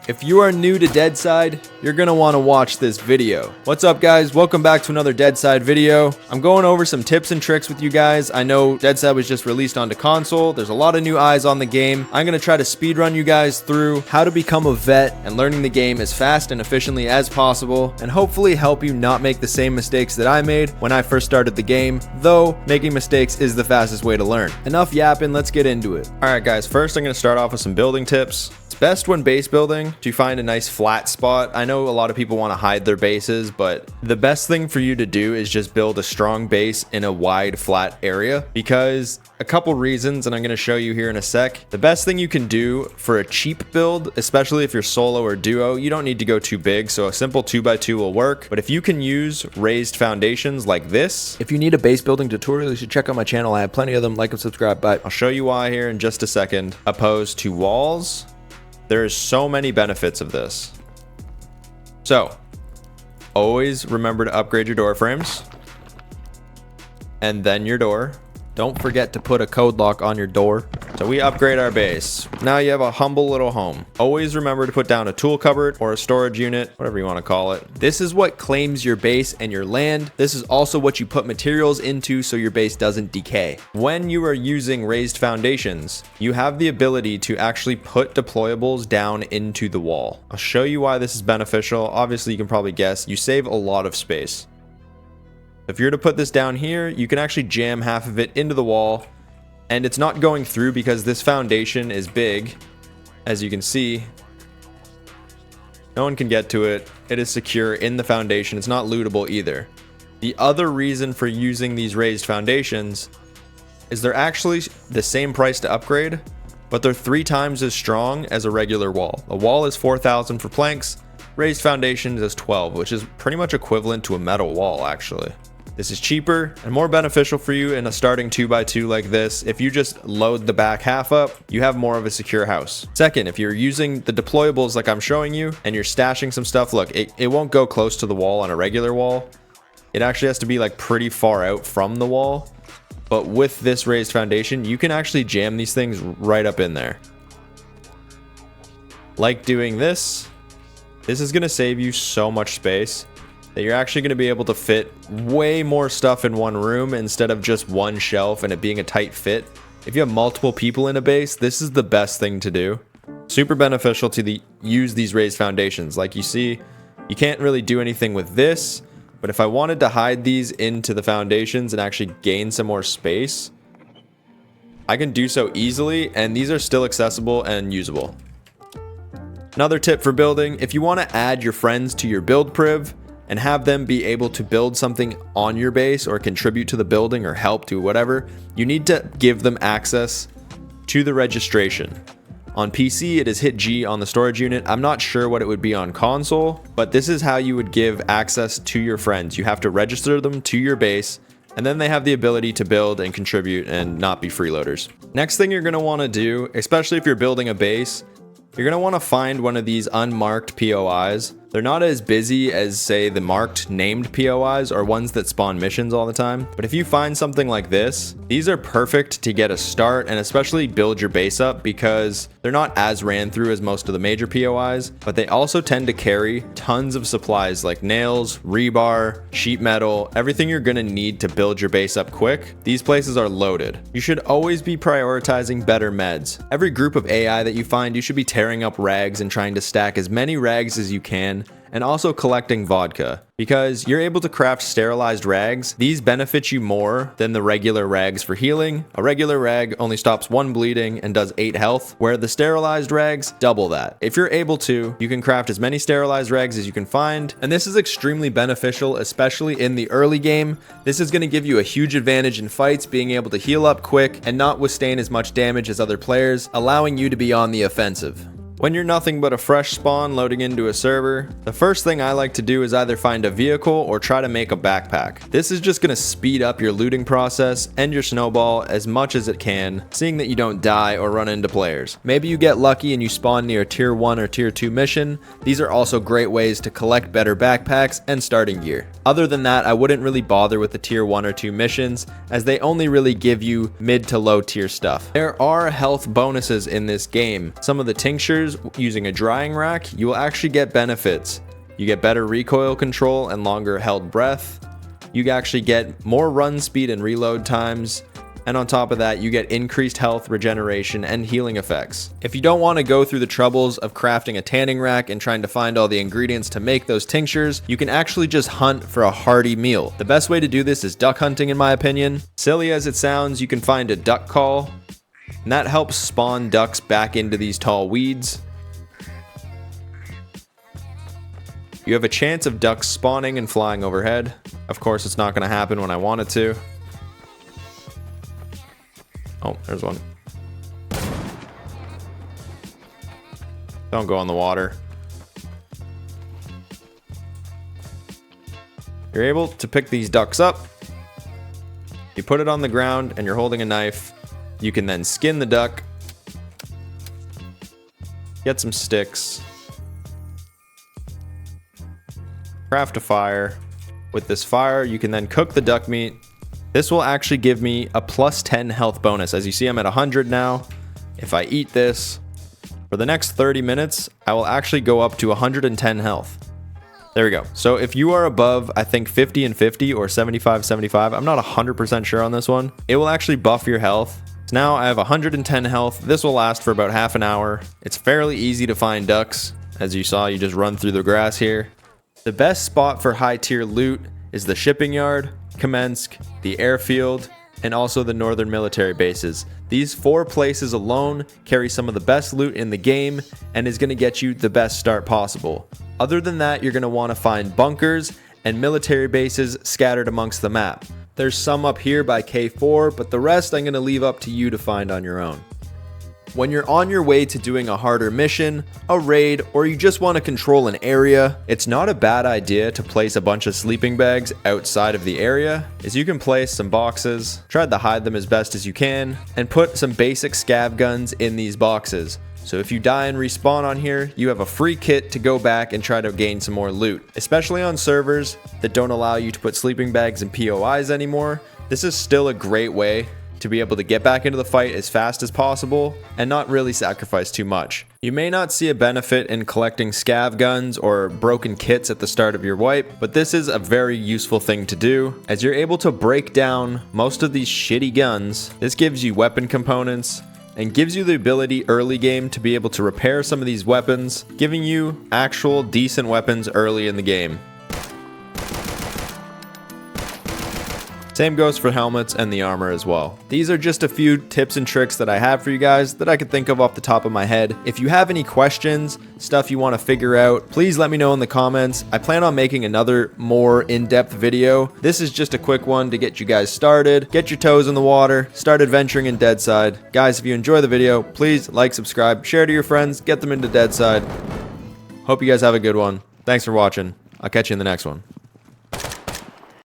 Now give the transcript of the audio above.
If you are new to Deadside, you're gonna want to watch this video. What's up guys, welcome back to another Deadside video. I'm going over some tips and tricks with you guys. I know Deadside was just released onto console. There's a lot of new eyes on the game. I'm gonna try to speedrun you guys through how to become a vet and learning the game as fast and efficiently as possible, and hopefully help you not make the same mistakes that I made when I first started the game, though making mistakes is the fastest way to learn. Enough yapping, let's get into it. Alright guys, first I'm gonna start off with some building tips. It's best when base building to find a nice flat spot. I know a lot of people want to hide their bases, but the best thing for you to do is just build a strong base in a wide flat area, because a couple reasons, and I'm going to show you here in a sec. The best thing you can do for a cheap build, especially if you're solo or duo, you don't need to go too big, so a simple 2x2 will work. But if you can use raised foundations like this, if you need a base building tutorial, you should check out my channel. I have plenty of them. Like and subscribe. But I'll show you why here in just a second. Opposed to walls, there's so many benefits of this. So always remember to upgrade your door frames and then your door. Don't forget to put a code lock on your door. So we upgrade our base. Now you have a humble little home. Always remember to put down a tool cupboard or a storage unit, whatever you want to call it. This is what claims your base and your land. This is also what you put materials into so your base doesn't decay. When you are using raised foundations, you have the ability to actually put deployables down into the wall. I'll show you why this is beneficial. Obviously, you can probably guess. You save a lot of space. If you're to put this down here, you can actually jam half of it into the wall, and it's not going through because this foundation is big. As you can see, no one can get to it. It is secure in the foundation. It's not lootable either. The other reason for using these raised foundations is they're actually the same price to upgrade, but they're 3 times as strong as a regular wall. A wall is 4,000 for planks. Raised foundations is 12, which is pretty much equivalent to a metal wall actually. This is cheaper and more beneficial for you in a starting 2x2 like this. If you just load the back half up, you have more of a secure house. Second, if you're using the deployables like I'm showing you and you're stashing some stuff, look, it won't go close to the wall on a regular wall. It actually has to be like pretty far out from the wall. But with this raised foundation, you can actually jam these things right up in there. Like doing this. This is going to save you so much space that you're actually going to be able to fit way more stuff in one room instead of just one shelf and it being a tight fit. If you have multiple people in a base, this is the best thing to do. Super beneficial to use these raised foundations. Like you see, you can't really do anything with this, but if I wanted to hide these into the foundations and actually gain some more space, I can do so easily, and these are still accessible and usable. Another tip for building, if you want to add your friends to your build priv and have them be able to build something on your base or contribute to the building or help to whatever, you need to give them access to the registration. On PC, it is hit G on the storage unit. I'm not sure what it would be on console, but this is how you would give access to your friends. You have to register them to your base, and then they have the ability to build and contribute and not be freeloaders. Next thing you're going to want to do, especially if you're building a base, you're going to want to find one of these unmarked POIs. They're not as busy as, say, the marked named POIs or ones that spawn missions all the time. But if you find something like this, these are perfect to get a start and especially build your base up, because they're not as ran through as most of the major POIs, but they also tend to carry tons of supplies like nails, rebar, sheet metal, everything you're going to need to build your base up quick. These places are loaded. You should always be prioritizing better meds. Every group of AI that you find, you should be tearing up rags and trying to stack as many rags as you can, and also collecting vodka, because you're able to craft sterilized rags. These benefit you more than the regular rags for healing. A regular rag only stops 1 bleeding and does 8 health, where the sterilized rags double that. If you're able to, you can craft as many sterilized rags as you can find, and this is extremely beneficial, especially in the early game. This is going to give you a huge advantage in fights, being able to heal up quick and not withstand as much damage as other players, allowing you to be on the offensive. When you're nothing but a fresh spawn loading into a server, the first thing I like to do is either find a vehicle or try to make a backpack. This is just going to speed up your looting process and your snowball as much as it can, seeing that you don't die or run into players. Maybe you get lucky and you spawn near a tier 1 or tier 2 mission. These are also great ways to collect better backpacks and starting gear. Other than that, I wouldn't really bother with the tier 1 or 2 missions, as they only really give you mid to low tier stuff. There are health bonuses in this game. Some of the tinctures tinctures using a drying rack, you will actually get benefits. You get better recoil control and longer held breath. You actually get more run speed and reload times. And on top of that, you get increased health, regeneration, and healing effects. If you don't want to go through the troubles of crafting a tanning rack and trying to find all the ingredients to make those tinctures, you can actually just hunt for a hearty meal. The best way to do this is duck hunting, in my opinion. Silly as it sounds, you can find a duck call, and that helps spawn ducks back into these tall weeds. You have a chance of ducks spawning and flying overhead. Of course, it's not going to happen when I want it to. Oh, there's one. Don't go in the water. You're able to pick these ducks up. You put it on the ground and you're holding a knife. You can then skin the duck. Get some sticks. Craft a fire. With this fire, you can then cook the duck meat. This will actually give me a plus 10 health bonus. As you see, I'm at 100 now. If I eat this, for the next 30 minutes, I will actually go up to 110 health. There we go. So if you are above, I think 50 and 50 or 75, 75, I'm not 100% sure on this one. It will actually buff your health. So now I have 110 health. This will last for about half an hour. It's fairly easy to find ducks. As you saw, you just run through the grass here. The best spot for high tier loot is the shipping yard, Kamensk, the airfield, and also the northern military bases. These 4 places alone carry some of the best loot in the game and is going to get you the best start possible. Other than that, you're going to want to find bunkers and military bases scattered amongst the map. There's some up here by K4, but the rest I'm going to leave up to you to find on your own. When you're on your way to doing a harder mission, a raid, or you just want to control an area, it's not a bad idea to place a bunch of sleeping bags outside of the area, as you can place some boxes, try to hide them as best as you can, and put some basic scav guns in these boxes. So if you die and respawn on here, you have a free kit to go back and try to gain some more loot. Especially on servers that don't allow you to put sleeping bags and POIs anymore, this is still a great way to be able to get back into the fight as fast as possible and not really sacrifice too much. You may not see a benefit in collecting scav guns or broken kits at the start of your wipe, but this is a very useful thing to do, as you're able to break down most of these shitty guns. This gives you weapon components and gives you the ability early game to be able to repair some of these weapons, giving you actual decent weapons early in the game. Same goes for helmets and the armor as well. These are just a few tips and tricks that I have for you guys that I could think of off the top of my head. If you have any questions, stuff you want to figure out, please let me know in the comments. I plan on making another more in-depth video. This is just a quick one to get you guys started, get your toes in the water, start adventuring in Deadside. Guys, if you enjoy the video, please like, subscribe, share to your friends, get them into Deadside. Hope you guys have a good one. Thanks for watching. I'll catch you in the next one.